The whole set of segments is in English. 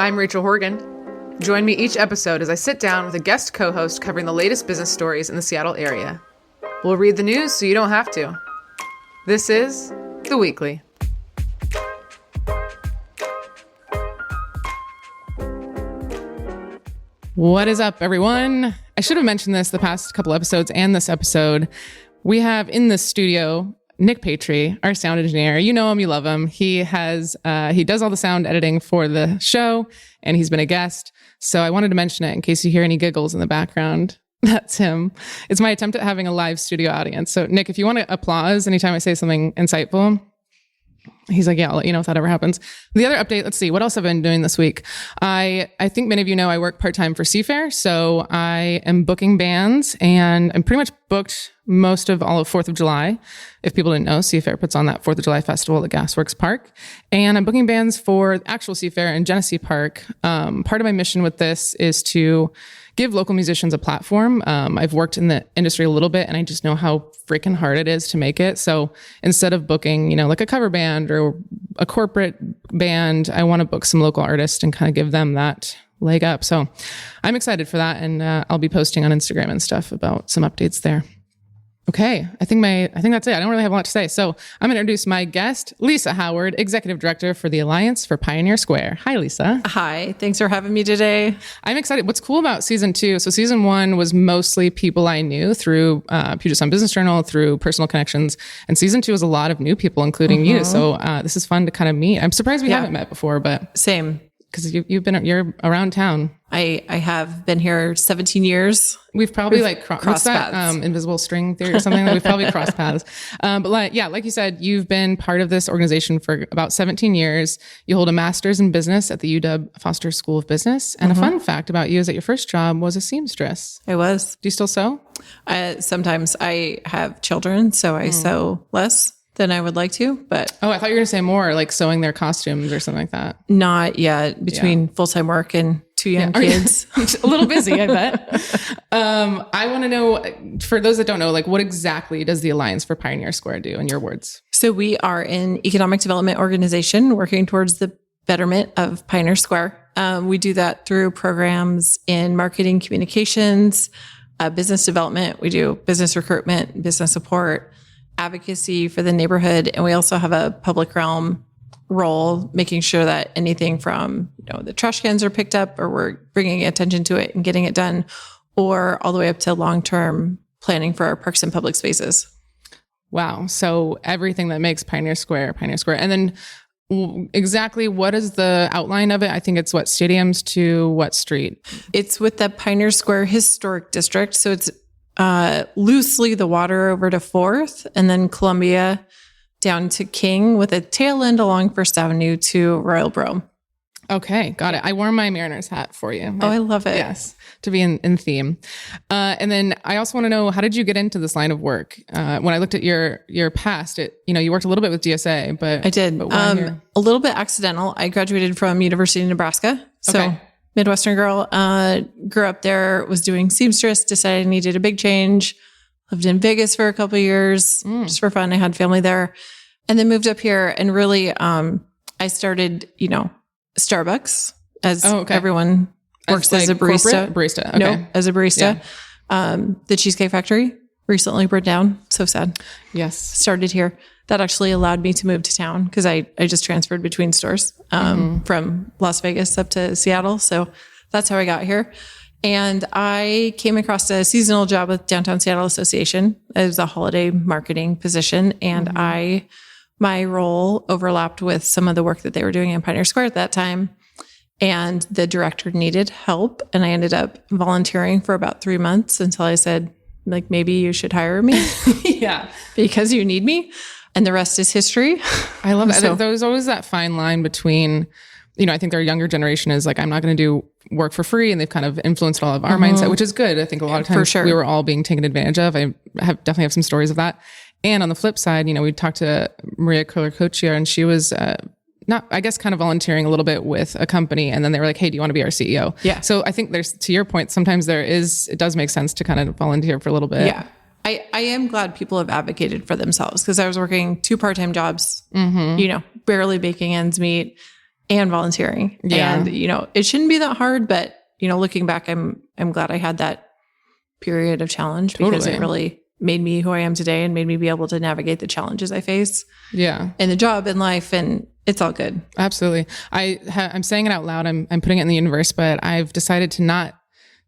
I'm Rachel Horgan. Join me each episode as I sit down with a guest co-host covering the latest business stories in the Seattle area. We'll read the news so you don't have to. This is The Weekly. What is up, everyone? I should have mentioned this the past couple episodes and this episode. We have in the studio Nick Patry, our sound engineer. You know him, you love him. He does all the sound editing for the show, and he's been a guest. So I wanted to mention it in case you hear any giggles in the background. That's him. It's my attempt at having a live studio audience. So Nick, if you want to applause anytime I say something insightful. He's like, yeah, I'll let you know if that ever happens. The other update, let's see, what else have I been doing this week? I think many of you know I work part-time for Seafair. So I am booking bands, and I'm pretty much booked most of all of 4th of July. If people didn't know, Seafair puts on that 4th of July festival at Gasworks Park. And I'm booking bands for actual Seafair in Genesee Park. Part of my mission with this is to give local musicians a platform. I've worked in the industry a little bit, and I just know how freaking hard it is to make it. So instead of booking, like a cover band or a corporate band, I want to book some local artists and kind of give them that leg up. So I'm excited for that. And I'll be posting on Instagram and stuff about some updates there. Okay, I think that's it. I don't really have a lot to say. So I'm going to introduce my guest, Lisa Howard, Executive Director for the Alliance for Pioneer Square. Hi, Lisa. Hi, thanks for having me today. I'm excited. What's cool about season 2, so season 1 was mostly people I knew through Puget Sound Business Journal, through personal connections. And season 2 is a lot of new people, including you. So this is fun to kind of meet. I'm surprised we haven't met before, but... Same. Because you're around town. I have been here 17 years. We've probably crossed paths. Invisible string theory or something. We've probably crossed paths. But like you said, you've been part of this organization for about 17 years. You hold a master's in business at the UW Foster School of Business. And a fun fact about you is that your first job was a seamstress. I was. Do you still sew? Sometimes I have children, so I sew less than I would like to, but... Oh, I thought you were going to say more, like sewing their costumes or something like that. Not yet, between full-time work and 2 young kids. A little busy, I bet. I want to know, for those that don't know, what exactly does the Alliance for Pioneer Square do, in your words? So we are an economic development organization working towards the betterment of Pioneer Square. We do that through programs in marketing, communications, business development. We do business recruitment, business support, advocacy for the neighborhood. And we also have a public realm role, making sure that anything from, the trash cans are picked up, or we're bringing attention to it and getting it done, or all the way up to long-term planning for our parks and public spaces. Wow. So everything that makes Pioneer Square. And then exactly what is the outline of it? I think it's stadiums to what street? It's with the Pioneer Square Historic District. So it's loosely the water over to 4th, and then Columbia down to King, with a tail end along First Avenue to Royal Borough. Okay, got it. I wore my Mariners hat for you. Oh, I love it. Yes, to be in theme. And then I also want to know, how did you get into this line of work? When I looked at your past, you worked a little bit with DSA, but I did. But a little bit accidental. I graduated from University of Nebraska. So okay. Midwestern girl, grew up there, was doing seamstress, decided I needed a big change, lived in Vegas for a couple of years, just for fun. I had family there, and then moved up here, and really, I started, Starbucks, as everyone works as a barista. Barista. Okay. No, as a barista. Yeah. The Cheesecake Factory recently burned down. So sad. Yes. Started here. That actually allowed me to move to town, because I just transferred between stores from Las Vegas up to Seattle. So that's how I got here. And I came across a seasonal job with Downtown Seattle Association as a holiday marketing position. And my role overlapped with some of the work that they were doing in Pioneer Square at that time. And the director needed help. And I ended up volunteering for about 3 months until I said, maybe you should hire me. Yeah. Because you need me. And the rest is history. I love that. So, there's always that fine line between, I think our younger generation is I'm not going to do work for free. And they've kind of influenced all of our mindset, which is good. I think a lot of times we were all being taken advantage of. I definitely have some stories of that. And on the flip side, we talked to Maria Kohler-Kochiar, and she was kind of volunteering a little bit with a company. And then they were like, hey, do you want to be our CEO? Yeah. So I think to your point, sometimes it does make sense to kind of volunteer for a little bit. Yeah. I am glad people have advocated for themselves, because I was working 2 part-time jobs, barely making ends meet. and volunteering. Yeah. And, it shouldn't be that hard, but, looking back, I'm glad I had that period of challenge because it really made me who I am today and made me be able to navigate the challenges I face. Yeah. In the job, in life, and it's all good. Absolutely. I'm saying it out loud. I'm putting it in the universe, but I've decided to not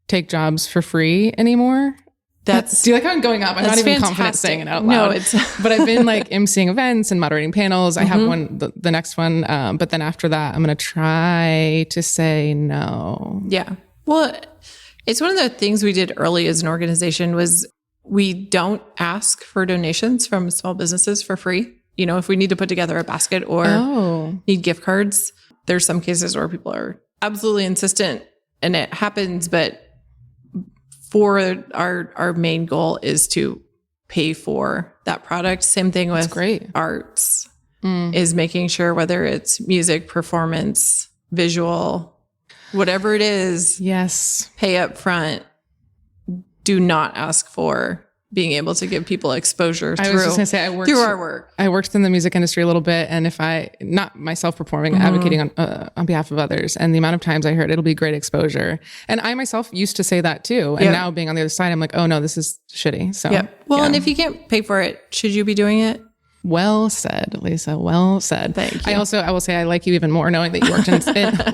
take jobs for free anymore. Do you like how I'm going up? I'm not even confident saying it out loud. No, but I've been like emceeing events and moderating panels. I have the next one. But then after that, I'm going to try to say no. Yeah. Well, it's one of the things we did early as an organization was we don't ask for donations from small businesses for free. If we need to put together a basket or need gift cards, there's some cases where people are absolutely insistent and it happens, but for our main goal is to pay for that product. Same thing with arts is making sure whether it's music, performance, visual, whatever it is, pay up front. Do not ask for being able to give people exposure through our work. I worked in the music industry a little bit, and if not myself performing, advocating on behalf of others, and the amount of times I heard it'll be great exposure. And I myself used to say that too. And now being on the other side, I'm like, oh no, this is shitty. So, and if you can't pay for it, should you be doing it? Well said, Lisa. Well said. Thank you. I will say I like you even more knowing that you worked in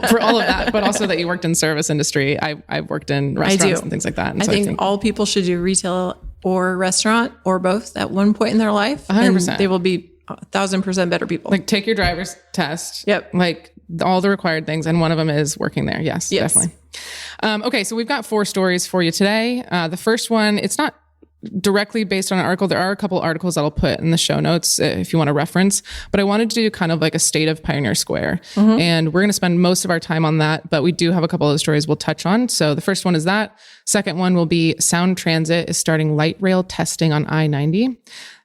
for all of that, but also that you worked in service industry. I've worked in restaurants and things like that. And I think all people should do retail or restaurant or both at one point in their life. 100%. And they will be 1,000% better people. Like take your driver's test. Yep. Like all the required things. And one of them is working there. Yes. Definitely. Okay. So we've got 4 stories for you today. The first one, it's not directly based on an article. There are a couple articles that I'll put in the show notes if you want to reference, but I wanted to do kind of like a state of Pioneer Square. And we're going to spend most of our time on that, but we do have a couple of the stories we'll touch on. So the first one is that. Second one will be Sound Transit is starting light rail testing on I-90.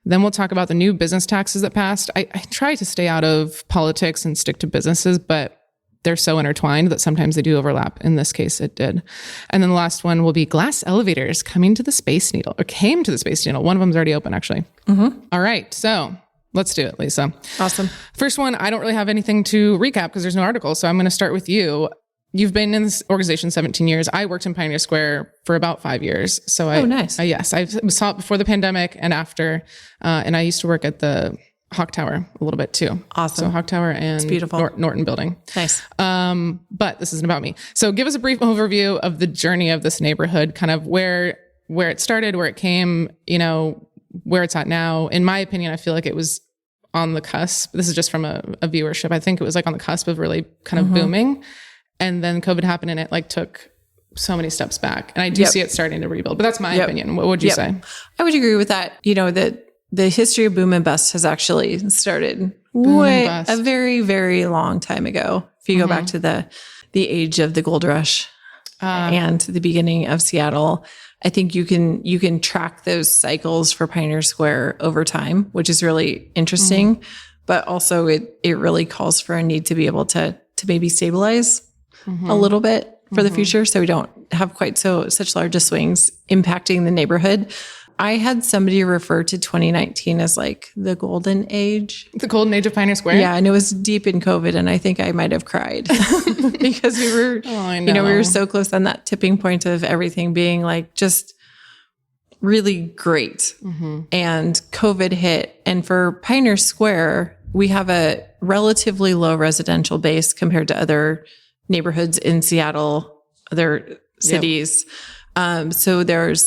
Then we'll talk about the new business taxes that passed. I try to stay out of politics and stick to businesses, but they're so intertwined that sometimes they do overlap. In this case, it did. And then the last one will be glass elevators came to the Space Needle. One of them's already open, actually. All right. So let's do it, Lisa. Awesome. First one, I don't really have anything to recap because there's no article. So I'm going to start with you. You've been in this organization 17 years. I worked in Pioneer Square for about 5 years. So nice. I saw it before the pandemic and after. And I used to work at the Hawk Tower a little bit too. Awesome. So Hawk Tower and it's beautiful. Norton Building. Nice. But this isn't about me. So give us a brief overview of the journey of this neighborhood, kind of where it started, where it came, where it's at now. In my opinion, I feel like it was on the cusp. This is just from a viewership. I think it was like on the cusp of really kind of booming. And then COVID happened and it like took so many steps back. And I do see it starting to rebuild, but that's my opinion. What would you say? I would agree with that. The history of boom and bust has actually started a very, very long time ago. If you go back to the age of the gold rush and the beginning of Seattle, I think you can track those cycles for Pioneer Square over time, which is really interesting. But also it really calls for a need to be able to maybe stabilize a little bit for the future, so we don't have quite such large swings impacting the neighborhood. I had somebody refer to 2019 as like the golden age. The golden age of Pioneer Square? Yeah, and it was deep in COVID, and I think I might have cried because we were, we were so close on that tipping point of everything being like just really great. And COVID hit. And for Pioneer Square, we have a relatively low residential base compared to other neighborhoods in Seattle, other cities. So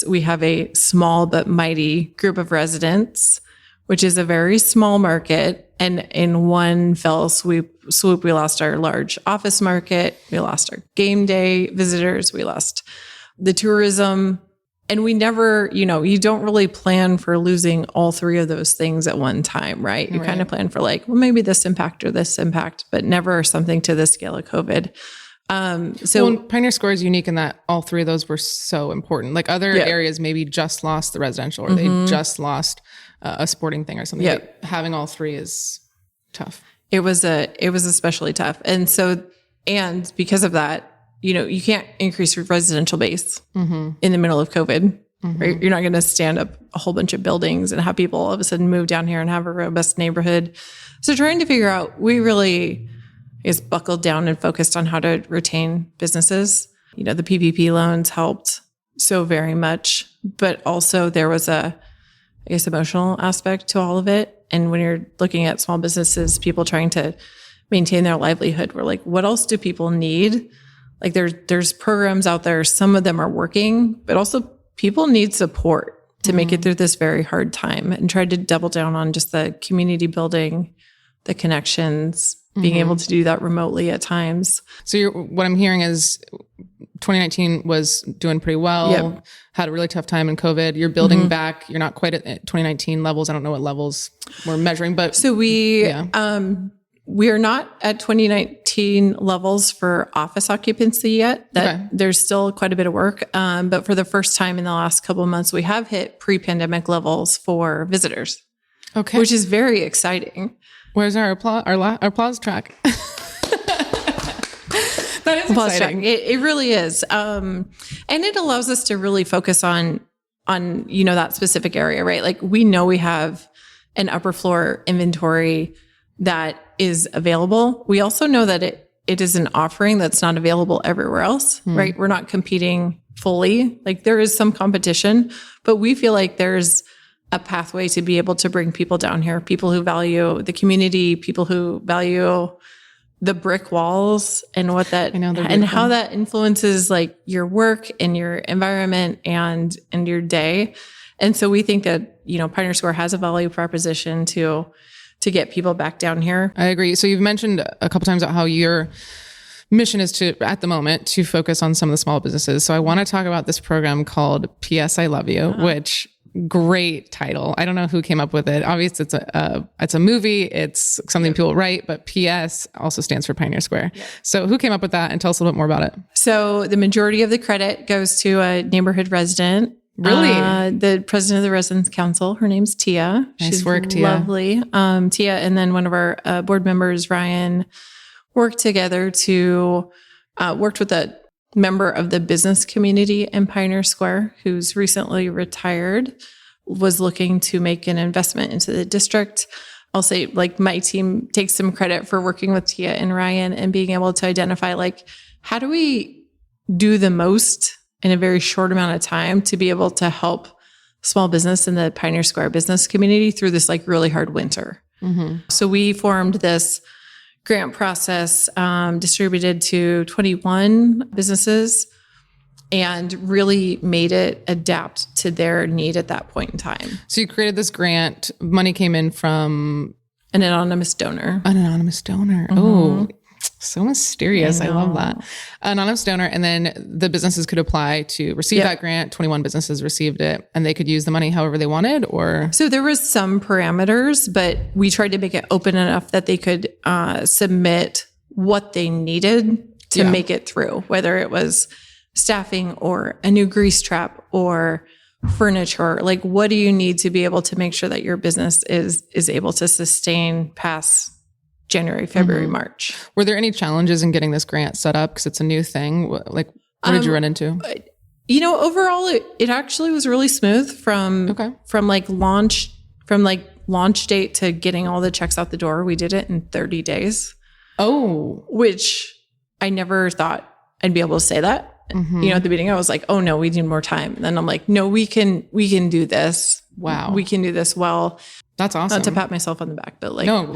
we have a small but mighty group of residents, which is a very small market. And in one fell swoop, we lost our large office market. We lost our game day visitors. We lost the tourism. And we never, you don't really plan for losing all 3 of those things at one time, right? You kind of plan for like, well, maybe this impact or this impact, but never something to the scale of COVID. Pioneer Square is unique in that all 3 of those were so important. Like other areas maybe just lost the residential or they just lost a sporting thing or something. Like having all 3 is tough. It was especially tough. And because of that, you can't increase your residential base in the middle of COVID. Right? You're not going to stand up a whole bunch of buildings and have people all of a sudden move down here and have a robust neighborhood. So trying to figure out, is buckled down and focused on how to retain businesses. You know, the PPP loans helped so very much, but also there was a, I guess, emotional aspect to all of it. And when you're looking at small businesses, people trying to maintain their livelihood, we're like, what else do people need? Like there's programs out there. Some of them are working, but also people need support to make it through this very hard time, and tried to double down on just the community building, the connections, being able to do that remotely at times. So what I'm hearing is 2019 was doing pretty well, Yep. had a really tough time in COVID. You're building back. You're not quite at 2019 levels. I don't know what levels we're measuring, but So we are not at 2019 levels for office occupancy yet. There's still quite a bit of work. But for the first time in the last couple of months, we have hit pre-pandemic levels for visitors. Okay. Which is very exciting. Where's our applause, our applause track? That is Applause exciting. track. It really is. And it allows us to really focus on, you know, that specific area, right? Like we know we have an upper floor inventory that is available. We also know that it is an offering that's not available everywhere else, right? We're not competing fully. Like there is some competition, but we feel like there's a pathway to be able to bring people down here, people who value the community, people who value the brick walls and what that, and how that influences like your work and your environment and your day. And so we think that, you know, Pioneer Square has a value proposition to get people back down here. I agree. So you've mentioned a couple times about how your mission is to, at the moment, to focus on some of the small businesses. So I want to talk about this program called PS I Love You, which great title. I don't know who came up with it. Obviously it's a movie. It's something people write, but PS also stands for Pioneer Square. Yeah. So who came up with that, and tell us a little bit more about it? So the majority of the credit goes to a neighborhood resident. Really? The president of the Residents Council. Her name's Tia. Nice work, Tia. Lovely. Tia, and then one of our board members, Ryan, worked together to worked with a member of the business community in Pioneer Square who's recently retired, was looking to make an investment into the district. I'll say like my team takes some credit for working with Tia and Ryan and being able to identify like, how do we do the most in a very short amount of time to be able to help small business in the Pioneer Square business community through this like really hard winter. So we formed this grant process, distributed to 21 businesses, and really made it adapt to their need at that point in time. So you created this grant. Money came in from an anonymous donor. Oh, so mysterious. I love that. Anonymous donor. And then the businesses could apply to receive that grant. 21 businesses received it, and they could use the money however they wanted, or? So there was some parameters, but we tried to make it open enough that they could submit what they needed to make it through, whether it was staffing or a new grease trap or furniture. Like, what do you need to be able to make sure that your business is able to sustain past January, February, March? Were there any challenges in getting this grant set up? Because it's a new thing. Like, what did you run into? You know, overall, it actually was really smooth from launch date to getting all the checks out the door. We did it in 30 days. Oh, which I never thought I'd be able to say that. You know, at the beginning, I was like, "Oh no, we need more time." And then I'm like, "No, we can do this. Wow, we can do this well." That's awesome. Not to pat myself on the back, but like, no,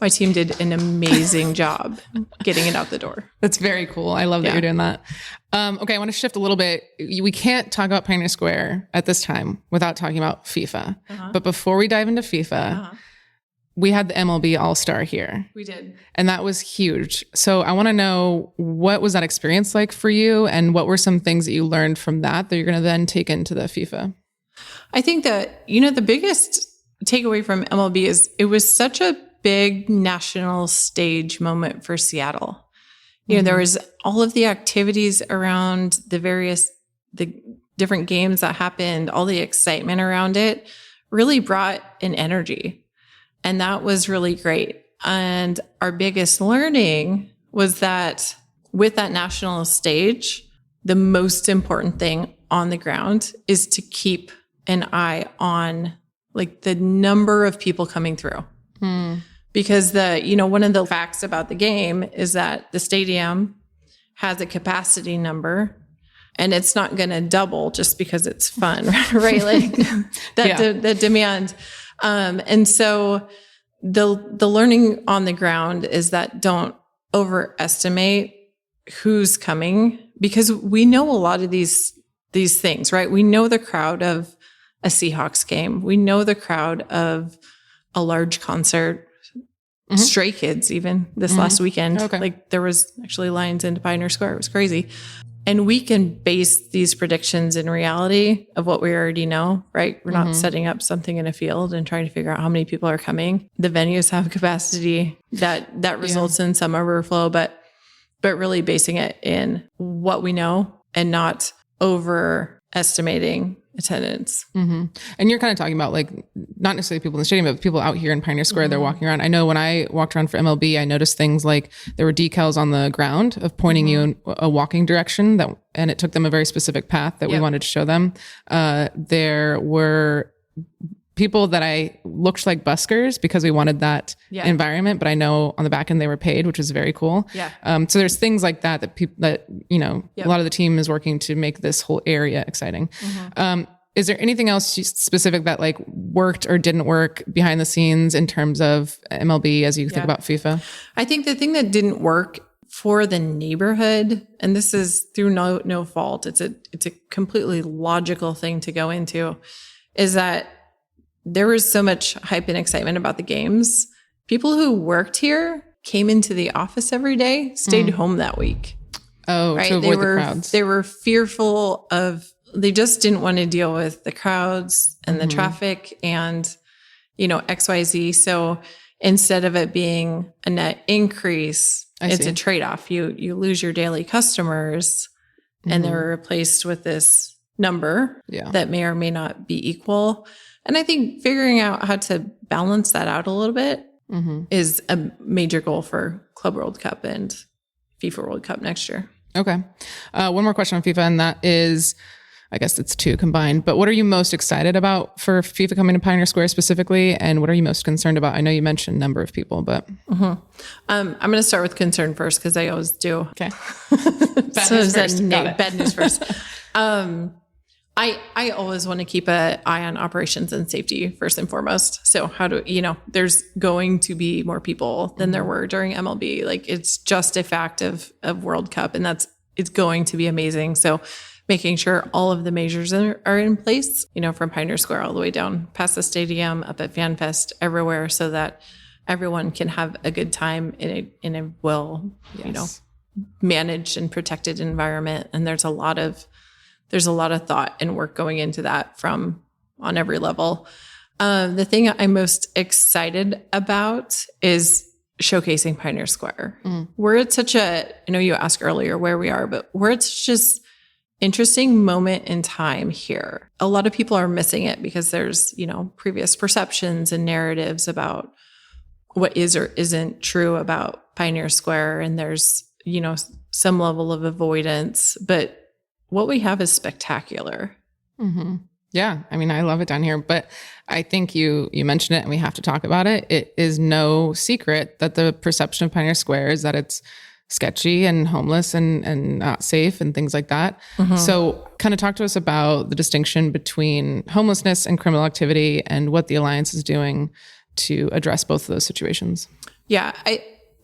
my team did an amazing job getting it out the door. That's very cool. I love that you're doing that. Okay, I want to shift a little bit. We can't talk about Pioneer Square at this time without talking about FIFA. But before we dive into FIFA, we had the MLB All-Star here. We did. And that was huge. So I want to know, what was that experience like for you? And what were some things that you learned from that you're going to then take into the FIFA? I think that, you know, the biggest takeaway from MLB is it was such a big national stage moment for Seattle. You know, there was all of the activities around the different games that happened, all the excitement around it really brought an energy. And that was really great. And our biggest learning was that with that national stage, the most important thing on the ground is to keep an eye on like the number of people coming through. Because one of the facts about the game is that the stadium has a capacity number and it's not going to double just because it's fun, right? Like that demand. And so the learning on the ground is that don't overestimate who's coming, because we know a lot of these things, right? We know the crowd of a Seahawks game. We know the crowd of a large concert. Stray Kids, even this last weekend. Okay. Like there was actually lines into Pioneer Square. It was crazy. And we can base these predictions in reality of what we already know, right? We're not setting up something in a field and trying to figure out how many people are coming. The venues have capacity that results in some overflow, but really basing it in what we know and not overestimating attendance. And you're kind of talking about like not necessarily people in the stadium, but people out here in Pioneer Square, they're walking around. I know when I walked around for MLB, I noticed things like there were decals on the ground of pointing you in a walking direction and it took them a very specific path that we wanted to show them. There were people that I looked like buskers because we wanted that environment, but I know on the back end they were paid, which was very cool. So there's things like that people that, a lot of the team is working to make this whole area exciting. Is there anything else specific that like worked or didn't work behind the scenes in terms of MLB as you think about FIFA? I think the thing that didn't work for the neighborhood, and this is through no fault, it's a completely logical thing to go into, is that there was so much hype and excitement about the games. People who worked here came into the office every day, stayed home that week. Oh, right? To avoid the crowds. They were fearful they just didn't want to deal with the crowds and the traffic and, XYZ. So instead of it being a net increase, it's a trade-off. You lose your daily customers and they're replaced with this number that may or may not be equal. And I think figuring out how to balance that out a little bit is a major goal for Club World Cup and FIFA World Cup next year. Okay. One more question on FIFA, and that is, I guess it's two combined, but what are you most excited about for FIFA coming to Pioneer Square specifically? And what are you most concerned about? I know you mentioned number of people, but. I'm going to start with concern first because I always do. Okay. Bad news first. I always want to keep an eye on operations and safety first and foremost. So there's going to be more people than there were during MLB. Like it's just a fact of World Cup, and it's going to be amazing. So making sure all of the measures are in place, from Pioneer Square all the way down past the stadium, up at FanFest, everywhere, so that everyone can have a good time in a well, managed and protected environment. And there's a lot of thought and work going into that on every level. The thing I'm most excited about is showcasing Pioneer Square. We're at I know you asked earlier where we are, but we're at just interesting moment in time here. A lot of people are missing it because there's, previous perceptions and narratives about what is or isn't true about Pioneer Square. And there's, some level of avoidance, but what we have is spectacular. Yeah. I mean, I love it down here, but I think you mentioned it and we have to talk about it. It is no secret that the perception of Pioneer Square is that it's sketchy and homeless and not safe and things like that. So kind of talk to us about the distinction between homelessness and criminal activity and what the Alliance is doing to address both of those situations. Yeah.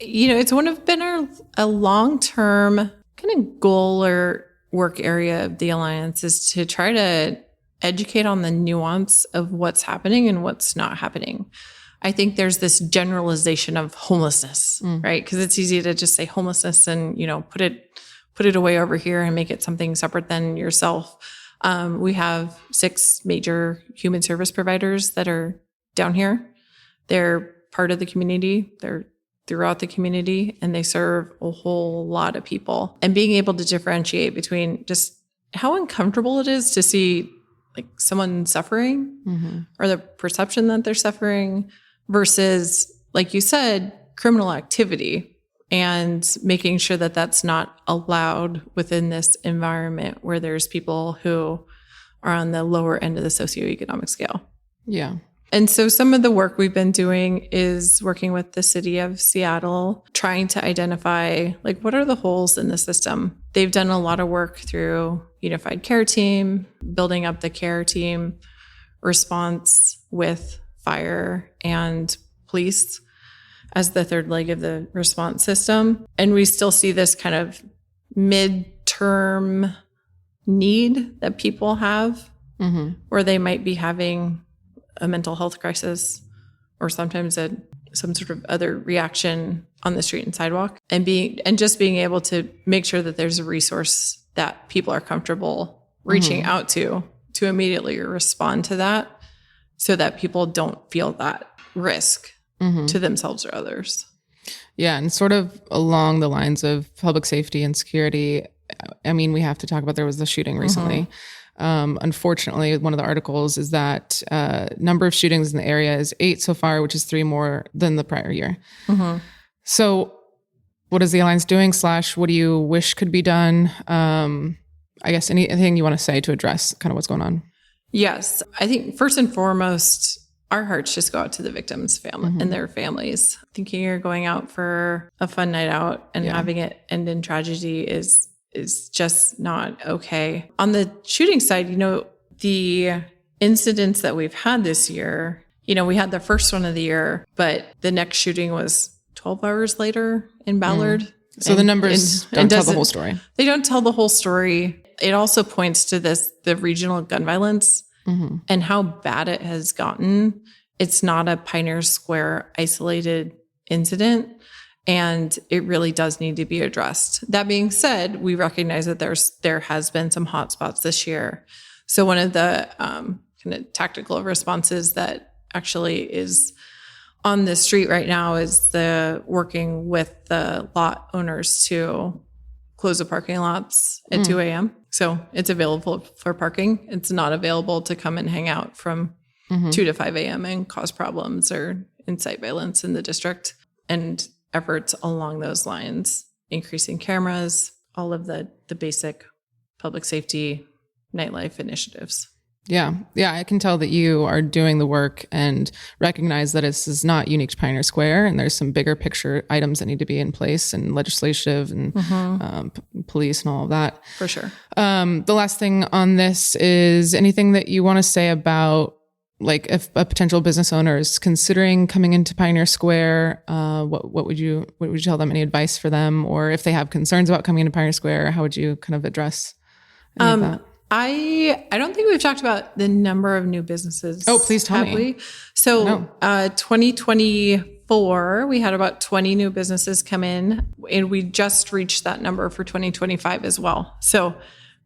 It's been a long-term kind of goal or work area of the Alliance is to try to educate on the nuance of what's happening and what's not happening. I think there's this generalization of homelessness, right? Because it's easy to just say homelessness and, put it away over here and make it something separate than yourself. We have 6 major human service providers that are down here. They're part of the community. They're throughout the community and they serve a whole lot of people. And being able to differentiate between just how uncomfortable it is to see like someone suffering or the perception that they're suffering versus, like you said, criminal activity, and making sure that that's not allowed within this environment where there's people who are on the lower end of the socioeconomic scale. Yeah. And so some of the work we've been doing is working with the city of Seattle, trying to identify like what are the holes in the system. They've done a lot of work through unified care team, building up the care team response with fire and police as the third leg of the response system. And we still see this kind of midterm need that people have, where they might be having a mental health crisis or sometimes some sort of other reaction on the street and sidewalk, and just being able to make sure that there's a resource that people are comfortable reaching out to immediately respond to that, so that people don't feel that risk to themselves or others. Yeah. And sort of along the lines of public safety and security, I mean, we have to talk about, there was the shooting recently. Unfortunately, one of the articles is that number of shootings in the area is 8 so far, which is 3 more than the prior year. So what is the Alliance doing / what do you wish could be done? I guess anything you want to say to address kind of what's going on? Yes. I think first and foremost, our hearts just go out to the victims' family and their families. Thinking you're going out for a fun night out and having it end in tragedy is just not okay. On the shooting side, the incidents that we've had this year, we had the first one of the year, but the next shooting was 12 hours later in Ballard. So the numbers don't tell the whole story. They don't tell the whole story. It also points to the regional gun violence and how bad it has gotten. It's not a Pioneer Square isolated incident, and it really does need to be addressed. That being said, we recognize that there has been some hotspots this year. So one of the kind of tactical responses that actually is on the street right now is working with the lot owners to close the parking lots at 2 a.m. So it's available for parking. It's not available to come and hang out from 2 to 5 a.m. and cause problems or incite violence in the district. And efforts along those lines, increasing cameras, all of the basic public safety, nightlife initiatives. Yeah. I can tell that you are doing the work and recognize that this is not unique to Pioneer Square, and there's some bigger picture items that need to be in place, and legislative and police and all of that. For sure. The last thing on this is anything that you want to say about, like, if a potential business owner is considering coming into Pioneer Square, what would you tell them? Any advice for them? Or if they have concerns about coming into Pioneer Square, how would you kind of address any of that? I don't think we've talked about the number of new businesses. Oh, please tell me. So 2024, we had about 20 new businesses come in, and we just reached that number for 2025 as well. So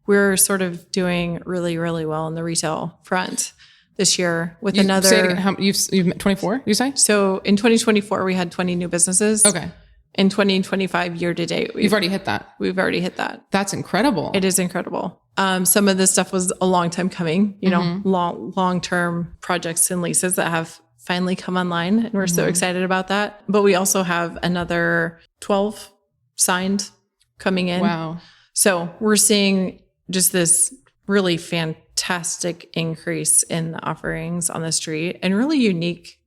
we're sort of doing really, really well in the retail front this year with another. Say it again. You've 24, you say? So in 2024, we had 20 new businesses. Okay. In 2025 year to date, you've already hit that. We've already hit that. That's incredible. It is incredible. Some of this stuff was a long time coming, long-term projects and leases that have finally come online, and we're so excited about that. But we also have another 12 signed coming in. Wow. So we're seeing just this really fantastic increase in the offerings on the street and really unique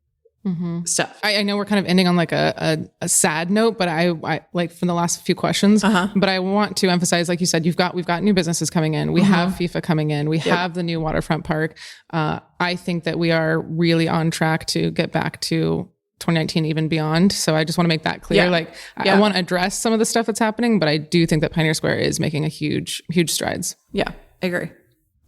stuff. I know we're kind of ending on like a sad note, but I like from the last few questions, but I want to emphasize, like you said, we've got new businesses coming in. We have FIFA coming in. We have the new waterfront park. I think that we are really on track to get back to 2019, even beyond. So I just want to make that clear. I want to address some of the stuff that's happening, but I do think that Pioneer Square is making a huge strides. Yeah, I agree.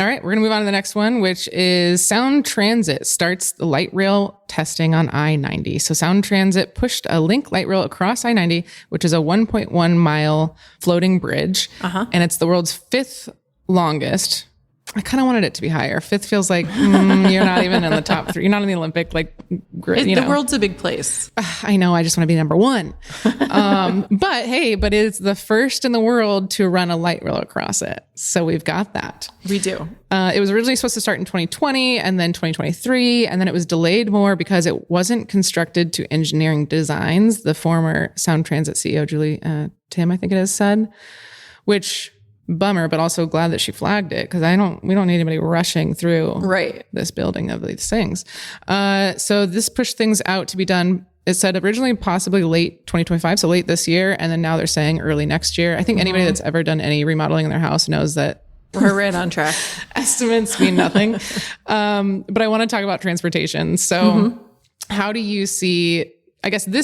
All right, we're going to move on to the next one, which is Sound Transit starts the light rail testing on I-90. So Sound Transit pushed a link light rail across I-90, which is a 1.1 mile floating bridge. And it's the world's 5th longest. I kind of wanted it to be higher. 5th feels like you're not even in the top 3. You're not in the Olympic grid. The world's a big place. I know. I just want to be number 1. But it's the first in the world to run a light rail across it. So we've got that. We do. It was originally supposed to start in 2020 and then 2023, and then it was delayed more because it wasn't constructed to engineering designs. The former Sound Transit CEO, Julie Tim, I think it is, said, which bummer, but also glad that she flagged it because we don't need anybody rushing through this building of these things. So this pushed things out to be done. It said originally possibly late 2025, so late this year. And then now they're saying early next year. I think anybody that's ever done any remodeling in their house knows that we're right on track. Estimates mean nothing. But I want to talk about transportation. So how do you see, I guess do you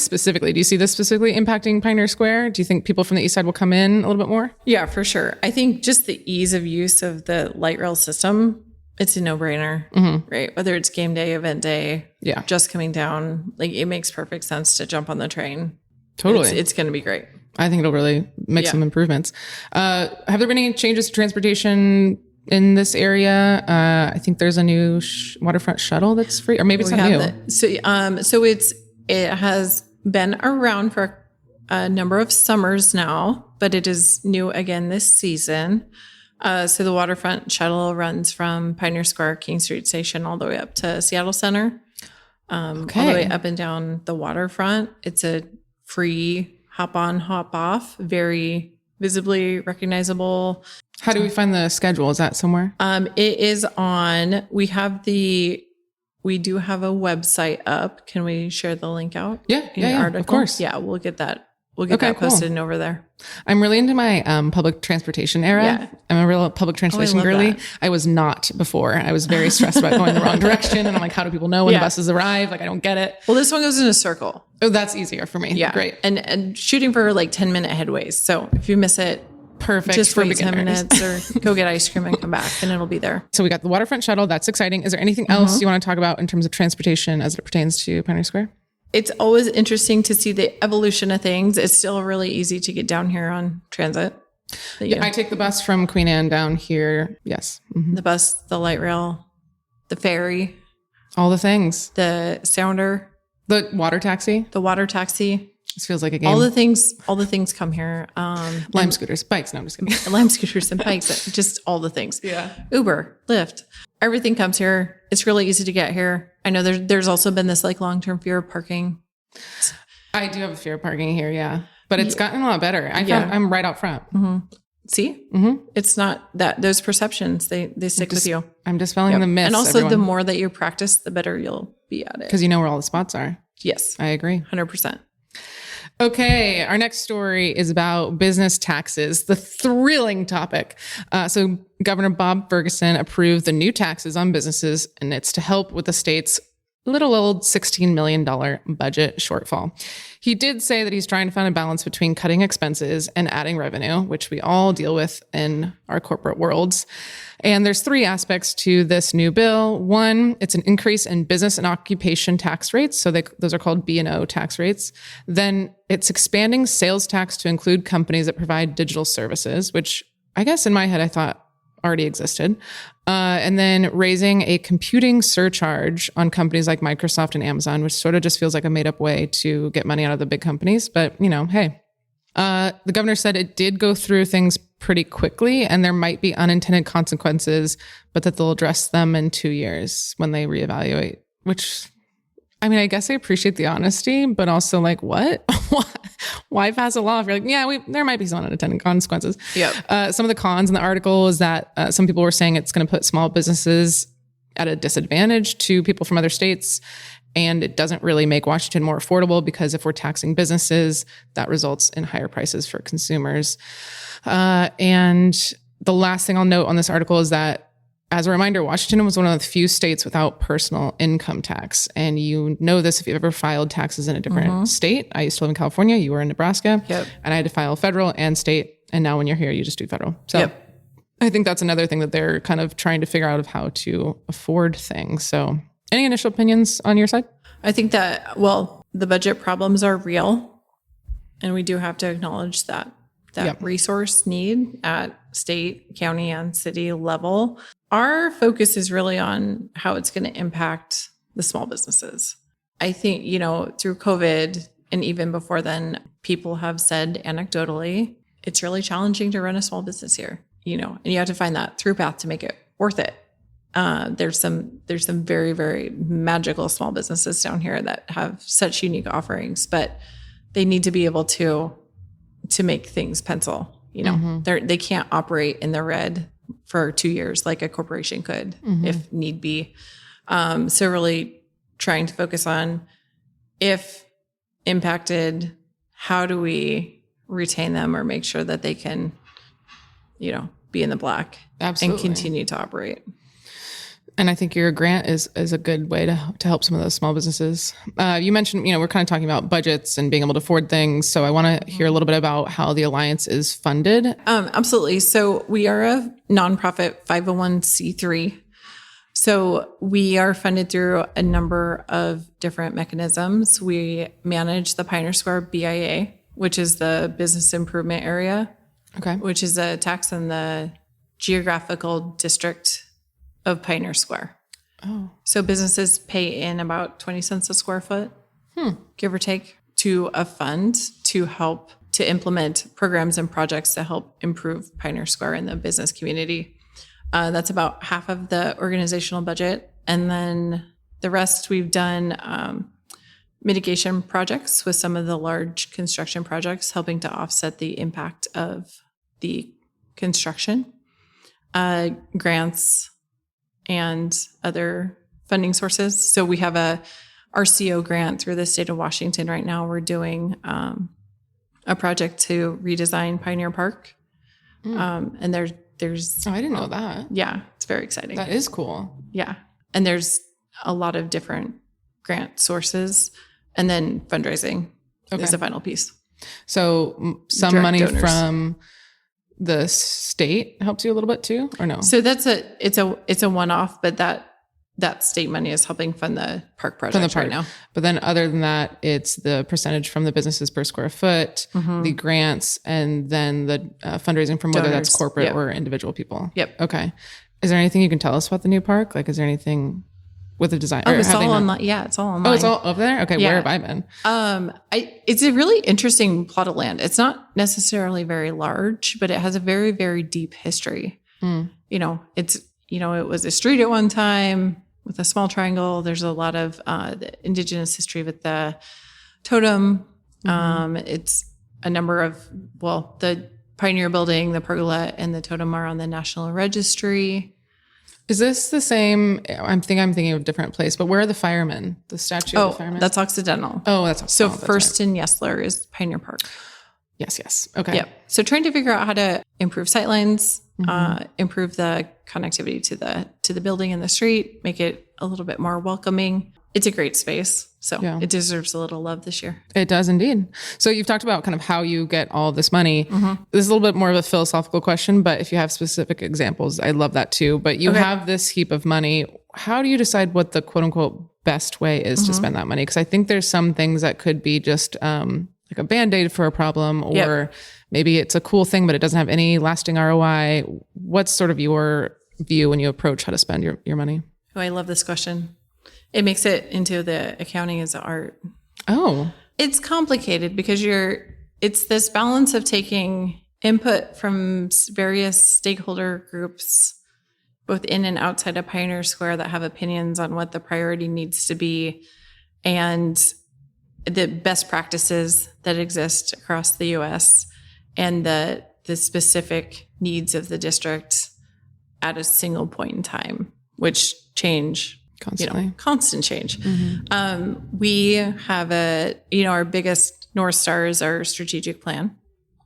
see this specifically impacting Pioneer Square? Do you think people from the east side will come in a little bit more? Yeah, for sure. I think just the ease of use of the light rail system, it's a no-brainer, right? Whether it's game day, event day, just coming down, like it makes perfect sense to jump on the train. Totally. It's going to be great. I think it'll really make some improvements. Have there been any changes to transportation in this area? I think there's a new waterfront shuttle that's free, or maybe it's not new. So it has been around for a number of summers now, but it is new again this season. So the waterfront shuttle runs from Pioneer Square, King Street Station, all the way up to Seattle Center, all the way up and down the waterfront. It's a free hop on, hop off, very visibly recognizable. How do we find the schedule? Is that somewhere? It is on, we do have a website up. Can we share the link out? Yeah, of course. Yeah, we'll get that. We'll get that posted and over there. I'm really into my public transportation era. Yeah. I'm a real public transportation girly. That. I was not before. I was very stressed about going the wrong direction. And I'm like, how do people know when the buses arrive? Like, I don't get it. Well, this one goes in a circle. Oh, that's easier for me. Yeah. Great. And shooting for like 10-minute headways. So if you miss it, perfect. Just wait 10 minutes or go get ice cream and come back and it'll be there. So we got the waterfront shuttle. That's exciting. Is there anything else you want to talk about in terms of transportation as it pertains to Pioneer Square? It's always interesting to see the evolution of things. It's still really easy to get down here on transit. I take the bus from Queen Anne down here. Yes. The bus, the light rail, the ferry. All the things. The sounder. The water taxi. The water taxi. This feels like a game. All the things come here. Lime scooters, bikes. No, I'm just kidding. Lime scooters and bikes. Just all the things. Yeah. Uber, Lyft. Everything comes here. It's really easy to get here. I know there's also been this like long-term fear of parking. I do have a fear of parking here, yeah. But it's gotten a lot better. I'm right out front. See? It's not that those perceptions, they stick with you. I'm dispelling the myths. And also the more that you practice, the better you'll be at it. Because you know where all the spots are. Yes. I agree. 100%. Okay, our next story is about business taxes, the thrilling topic. So Governor Bob Ferguson approved the new taxes on businesses, and it's to help with the state's little old $16 million budget shortfall. He did say that he's trying to find a balance between cutting expenses and adding revenue, which we all deal with in our corporate worlds. And there's three aspects to this new bill. One, it's an increase in business and occupation tax rates. So those are called B&O tax rates. Then it's expanding sales tax to include companies that provide digital services, which I guess in my head, I thought already existed. And then raising a computing surcharge on companies like Microsoft and Amazon, which sort of just feels like a made up way to get money out of the big companies. But, hey, the governor said it did go through things pretty quickly and there might be unintended consequences, but that they'll address them in 2 years when they reevaluate, which, I guess I appreciate the honesty, but also like, what? Why pass a law if you're like, there might be some unintended consequences. Yep. Some of the cons in the article is that some people were saying it's going to put small businesses at a disadvantage to people from other states. And it doesn't really make Washington more affordable because if we're taxing businesses, that results in higher prices for consumers. And the last thing I'll note on this article is that, as a reminder, Washington was one of the few states without personal income tax. And you know this if you've ever filed taxes in a different state. I used to live in California. You were in Nebraska. Yep. And I had to file federal and state. And now when you're here, you just do federal. So I think that's another thing that they're kind of trying to figure out of how to afford things. So any initial opinions on your side? I think that, the budget problems are real. And we do have to acknowledge that resource need at state, county, and city level. Our focus is really on how it's going to impact the small businesses. I think, through COVID and even before then, people have said anecdotally, it's really challenging to run a small business here, and you have to find that through path to make it worth it. There's some very, very magical small businesses down here that have such unique offerings, but they need to be able to make things pencil, they can't operate in the red for 2 years like a corporation could if need be. So really trying to focus on, if impacted, how do we retain them or make sure that they can, be in the black Absolutely. and continue to operate. And I think your grant is a good way to help some of those small businesses. You mentioned, we're kind of talking about budgets and being able to afford things. So I want to hear a little bit about how the Alliance is funded. Absolutely. So we are a nonprofit 501c3. So we are funded through a number of different mechanisms. We manage the Pioneer Square BIA, which is the business improvement area, which is a tax in the geographical district of Pioneer Square. Oh. So businesses pay in about 20 cents a square foot, give or take, to a fund to help to implement programs and projects to help improve Pioneer Square and the business community. That's about half of the organizational budget. And then the rest, we've done mitigation projects with some of the large construction projects, helping to offset the impact of the construction, grants, and other funding sources. So we have a RCO grant through the state of Washington right now. We're doing a project to redesign Pioneer Park. And there's... Oh, I didn't know that. Yeah, it's very exciting. That is cool. Yeah. And there's a lot of different grant sources. And then fundraising is the final piece. So some Direct money donors from the state helps you a little bit too, or no? So it's a one-off, but that state money is helping fund the park project right now. But then other than that, it's the percentage from the businesses per square foot, the grants, and then the fundraising from whether that's corporate or individual people. Yep. Okay. Is there anything you can tell us about the new park? Like, is there anything with the design? It's all online. Yeah, it's all online. Oh, it's all over there? Okay. Yeah. Where have I been? It's a really interesting plot of land. It's not necessarily very large, but it has a very, very deep history. It was a street at one time with a small triangle. There's a lot of the indigenous history with the totem. It's a number of, the Pioneer Building, the pergola, and the totem are on the National Registry. Is this the same? I'm thinking of a different place, but where are the firemen? The statue of the firemen? That's Occidental. Oh, that's Occidental. So First and Yesler is Pioneer Park. Yes. Okay. Yep. So trying to figure out how to improve sightlines, improve the connectivity to the building and the street, make it a little bit more welcoming. It's a great space. So it deserves a little love this year. It does indeed. So you've talked about kind of how you get all this money. This is a little bit more of a philosophical question, but if you have specific examples, I love that too. But you have this heap of money. How do you decide what the quote unquote best way is to spend that money? Because I think there's some things that could be just like a Band-Aid for a problem, or maybe it's a cool thing, but it doesn't have any lasting ROI. What's sort of your view when you approach how to spend your money? Oh, I love this question. It makes it into the accounting as art. Oh. It's complicated because it's this balance of taking input from various stakeholder groups, both in and outside of Pioneer Square, that have opinions on what the priority needs to be, and the best practices that exist across the U.S. and the specific needs of the district at a single point in time, which change constantly. Constant change. We have our biggest North Star is our strategic plan,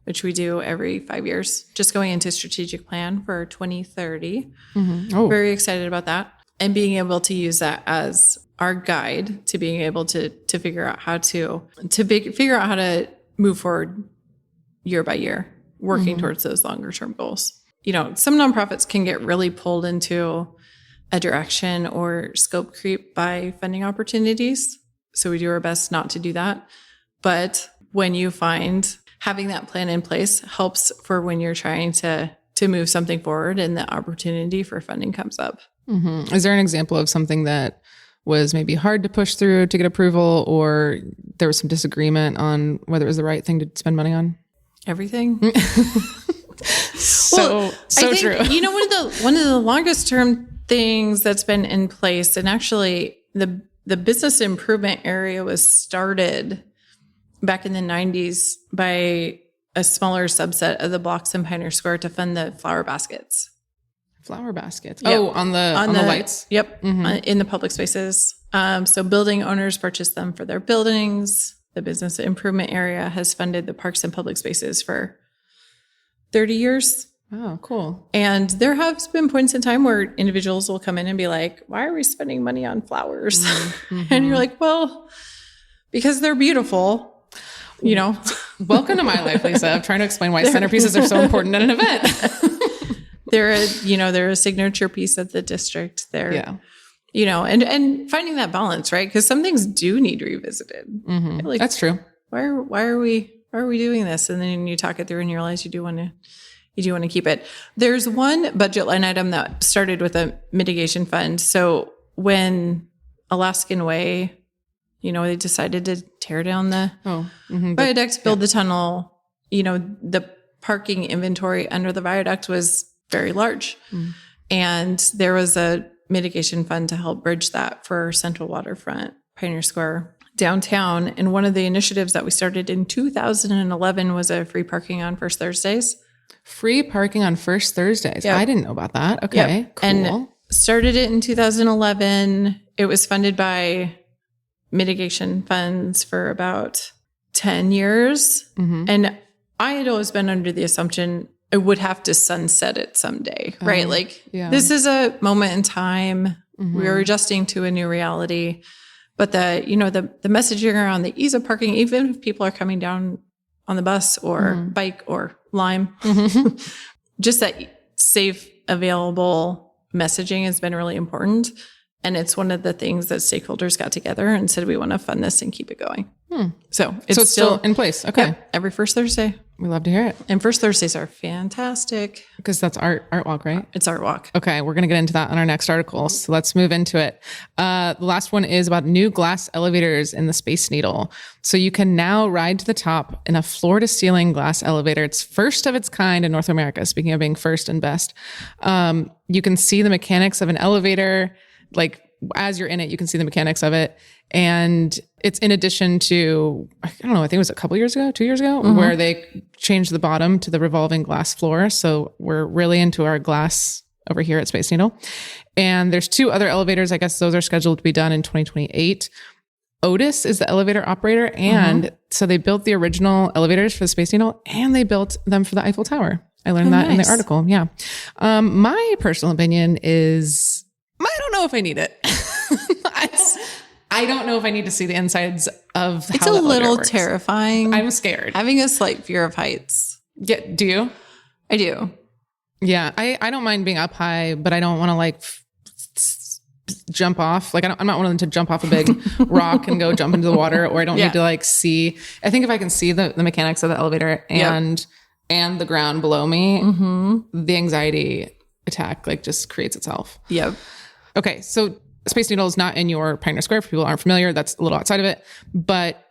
which we do every 5 years, just going into strategic plan for 2030. Very excited about that. And being able to use that as our guide to being able to figure out how to move forward year by year, working towards those longer term goals. Some nonprofits can get really pulled into a direction or scope creep by funding opportunities. So we do our best not to do that. But when you find having that plan in place helps for when you're trying to move something forward and the opportunity for funding comes up. Is there an example of something that was maybe hard to push through to get approval, or there was some disagreement on whether it was the right thing to spend money on? Everything. So I think, true. One of the longest term things that's been in place, and actually the business improvement area was started back in the 90s by a smaller subset of the blocks in Pioneer Square to fund the flower baskets. Flower baskets. Yep. Oh, on the lights. Yep. In the public spaces. So building owners purchase them for their buildings. The business improvement area has funded the parks and public spaces for 30 years. Oh, cool. And there have been points in time where individuals will come in and be like, why are we spending money on flowers? And you're like, well, because they're beautiful, you know. Welcome to my life, Lisa. I'm trying to explain why centerpieces are so important at an event. They're a signature piece of the district. They're, you know, and finding that balance, right? Because some things do need revisited. Like, that's true. Why are we doing this? And then you talk it through and you realize you do want to keep it. There's one budget line item that started with a mitigation fund. So when Alaskan Way, you know, they decided to tear down the viaduct, build the tunnel, you know, the parking inventory under the viaduct was very large. And there was a mitigation fund to help bridge that for Central Waterfront, Pioneer Square, downtown. And one of the initiatives that we started in 2011 was a free parking on First Thursdays. Free parking on First Thursdays. Yep. I didn't know about that. Okay, Yep. cool. And started it in 2011. It was funded by mitigation funds for about 10 years. And I had always been under the assumption it would have to sunset it someday, right? Like this is a moment in time. We're adjusting to a new reality. But the messaging around the ease of parking, even if people are coming down on the bus or bike or Lime, just that safe, available messaging has been really important. And it's one of the things that stakeholders got together and said, we want to fund this and keep it going. So it's still in place. Okay. Yep, every first Thursday. We love to hear it. And first Thursdays are fantastic. Because that's art walk, right? It's art walk. Okay. We're going to get into that on our next article. So let's move into it. The last one is about new glass elevators in the Space Needle. So you can now ride to the top in a floor to ceiling glass elevator. It's first of its kind in North America. Speaking of being first and best, you can see the mechanics of an elevator. Like as you're in it, you can see the mechanics of it. And it's in addition to, I don't know, I think it was a couple years ago, 2 years ago, where they changed the bottom to the revolving glass floor. So we're really into our glass over here at Space Needle. And there's 2 other elevators. I guess those are scheduled to be done in 2028. Otis is the elevator operator. And so they built the original elevators for the Space Needle and they built them for the Eiffel Tower. I learned that in the article. Yeah. My personal opinion is, I don't know if I need it. I don't know if I need to see the insides of it's how a little works. terrifying. I'm scared. Having a slight fear of heights. Yeah, do you? I do. Yeah, I don't mind being up high, but I don't want to like jump off. Like I'm not one of them to jump off a big rock and go jump into the water, or I don't need to like see. I think if I can see the mechanics of the elevator and the ground below me, the anxiety attack like just creates itself. Yep. Okay, so Space Needle is not in your Pioneer Square. For people who aren't familiar, that's a little outside of it. But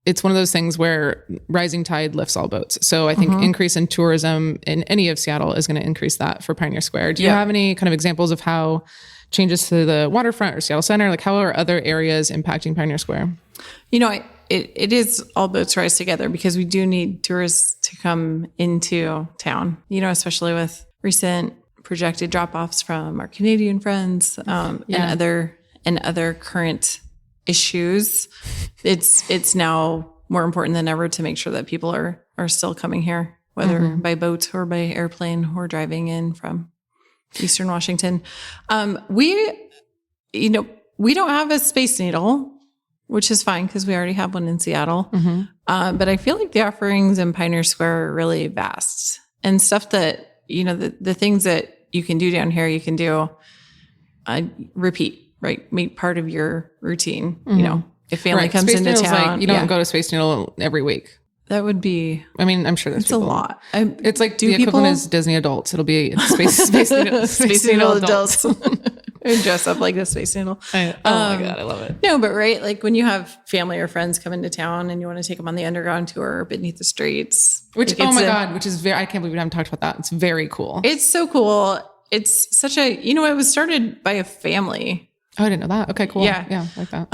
it's one of those things where rising tide lifts all boats. So I think increase in tourism in any of Seattle is going to increase that for Pioneer Square. Do you have any kind of examples of how changes to the waterfront or Seattle Center, like how are other areas impacting Pioneer Square? You know, it is all boats rise together because we do need tourists to come into town, you know, especially with recent projected drop-offs from our Canadian friends and other current issues. It's now more important than ever to make sure that people are still coming here, whether by boat or by airplane or driving in from Eastern Washington. We don't have a Space Needle, which is fine because we already have one in Seattle. But I feel like the offerings in Pioneer Square are really vast and stuff that, you know, the things that you can do down here, you can do repeat, right? Make part of your routine. You know, if family comes Space into Needle's town, like, you don't go to Space Needle every week. That would be. I mean, I'm sure that's a lot. It's like the equivalent is Disney adults. It'll be Space Needle adults. And dress up like the Space Needle. Oh my God, I love it. No, but right, like when you have family or friends come into town and you want to take them on the underground tour beneath the streets. Which, oh my God, which is I can't believe we haven't talked about that. It's very cool. It's so cool. It's such a, you know, it was started by a family. Oh, I didn't know that. Okay, cool. Yeah, like that.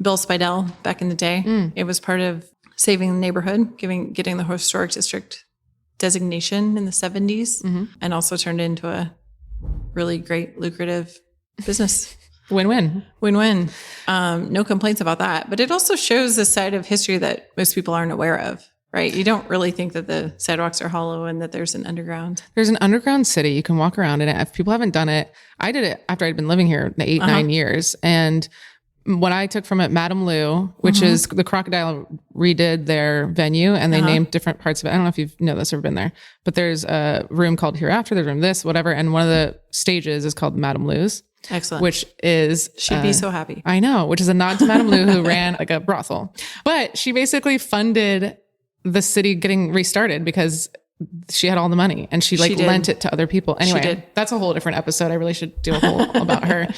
Bill Spidell back in the day. It was part of saving the neighborhood, getting the historic district designation in the 70s, and also turned it into a really great, lucrative business. Win-win. Win-win. No complaints about that. But it also shows a side of history that most people aren't aware of, right? You don't really think that the sidewalks are hollow and that there's an underground. There's an underground city. You can walk around in it. If people haven't done it, I did it after I'd been living here 9 years. And what I took from it, Madame Lou, which is the Crocodile redid their venue and they named different parts of it. I don't know if you know this or been there, but there's a room called Hereafter, there's room this, whatever. And one of the stages is called Madame Lou's. Excellent. Which is... She'd be so happy. I know, which is a nod to Madame Lou, who ran like a brothel. But she basically funded the city getting restarted because she had all the money and she lent it to other people. Anyway, that's a whole different episode. I really should do a whole about her.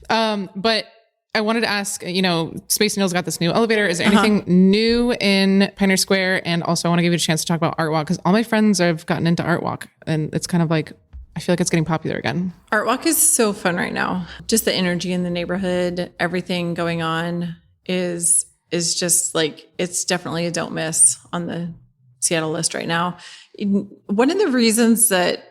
But I wanted to ask, Space Needle's got this new elevator. Is there anything new in Pioneer Square? And also I want to give you a chance to talk about Art Walk because all my friends have gotten into Art Walk and it's kind of like, I feel like it's getting popular again. Art Walk is so fun right now. Just the energy in the neighborhood, everything going on is just like, it's definitely a don't miss on the Seattle list right now. One of the reasons that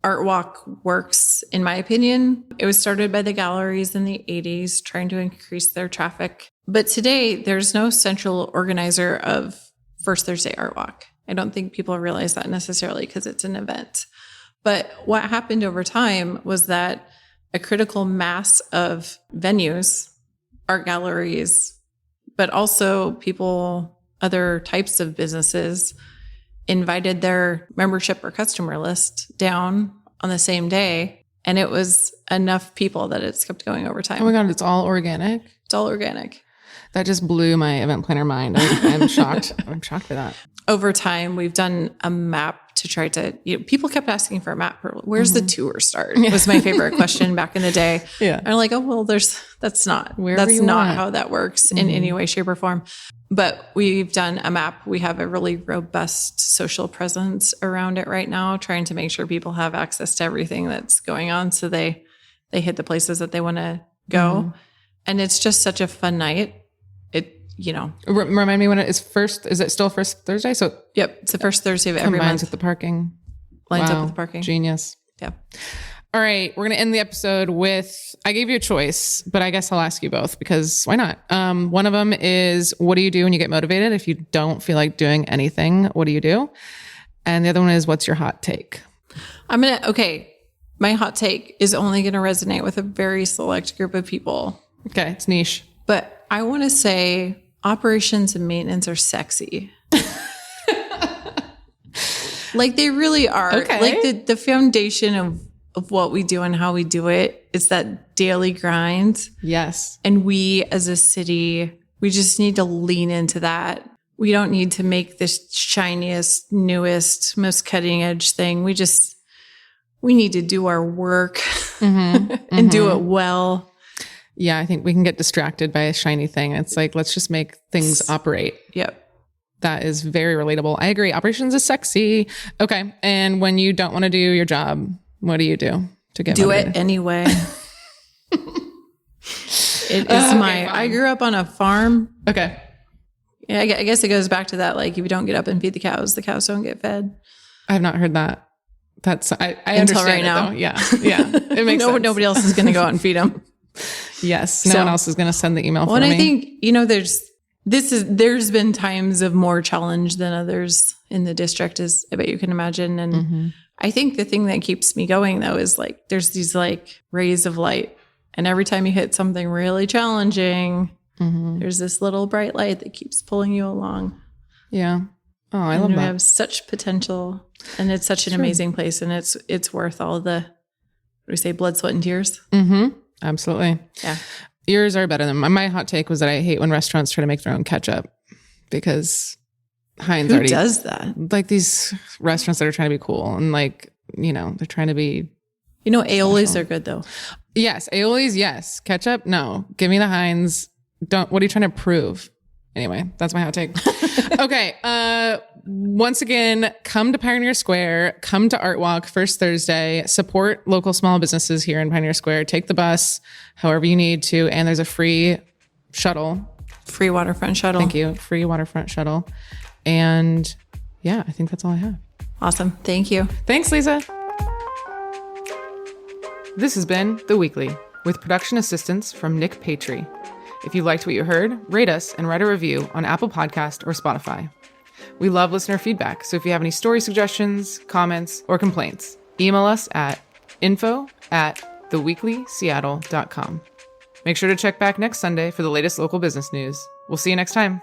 Art Walk works, in my opinion, it was started by the galleries in the 80s, trying to increase their traffic. But today, there's no central organizer of First Thursday Art Walk. I don't think people realize that necessarily because it's an event. But what happened over time was that a critical mass of venues, art galleries, but also people, other types of businesses, invited their membership or customer list down on the same day. And it was enough people that it's kept going over time. Oh my God, it's all organic? It's all organic. That just blew my event planner mind. I'm shocked. I'm shocked by that. Over time, we've done a map to try to, people kept asking for a map. Where's the tour start? Was my favorite question back in the day. Yeah. And I'm like, oh, well, that's not how that works in any way, shape or form. But we've done a map. We have a really robust social presence around it right now, trying to make sure people have access to everything that's going on. So they hit the places that they want to go. And it's just such a fun night. Remind me when it is first. Is it still first Thursday? So yep, it's the first Thursday of every month. With the parking. Lines up with the parking. Genius. Yeah. All right, we're gonna end the episode with. I gave you a choice, but I guess I'll ask you both because why not? One of them is, what do you do when you get motivated? If you don't feel like doing anything, what do you do? And the other one is, what's your hot take? My hot take is only gonna resonate with a very select group of people. Okay, it's niche. But I want to say operations and maintenance are sexy. Like they really are. Okay. Like the foundation of what we do and how we do it is that daily grind. Yes. And we as a city, we just need to lean into that. We don't need to make the shiniest, newest, most cutting edge thing. We need to do our work and do it well. Yeah, I think we can get distracted by a shiny thing. It's like, let's just make things operate. Yep. That is very relatable. I agree. Operations is sexy. Okay. And when you don't want to do your job, what do you do to get motivated? It anyway. I grew up on a farm. Okay. Yeah, I guess it goes back to that. Like if you don't get up and feed the cows don't get fed. I have not heard that. I Until understand right it, now. Though. Yeah. Yeah. It makes sense. Nobody else is going to go out and feed them. Yes. No one else is going to send the email for me. And I think, there's been times of more challenge than others in the district, as I bet you can imagine. And I think the thing that keeps me going though is like, there's these like rays of light. And every time you hit something really challenging, there's this little bright light that keeps pulling you along. Yeah. Oh, I love that. We have such potential and it's such an amazing place. And it's worth all the, what do we say, blood, sweat, and tears? Absolutely. Yeah. Yours are better than mine. My hot take was that I hate when restaurants try to make their own ketchup because Heinz Who does that? Like these restaurants that are trying to be cool and like, they're trying to be. Aiolis are good though. Yes. Aiolis, yes. Ketchup, no. Give me the Heinz. What are you trying to prove? Anyway, that's my hot take. Okay. Once again, come to Pioneer Square, come to Art Walk first Thursday, support local small businesses here in Pioneer Square, take the bus, however you need to. And there's a free shuttle Free waterfront shuttle. Thank you. Free waterfront shuttle. And yeah, I think that's all I have. Awesome. Thank you. Thanks, Lisa. This has been The Weekly with production assistance from Nick Patry. If you liked what you heard, rate us and write a review on Apple Podcast or Spotify. We love listener feedback, so if you have any story suggestions, comments, or complaints, email us at info@theweeklyseattle.com. Make sure to check back next Sunday for the latest local business news. We'll see you next time.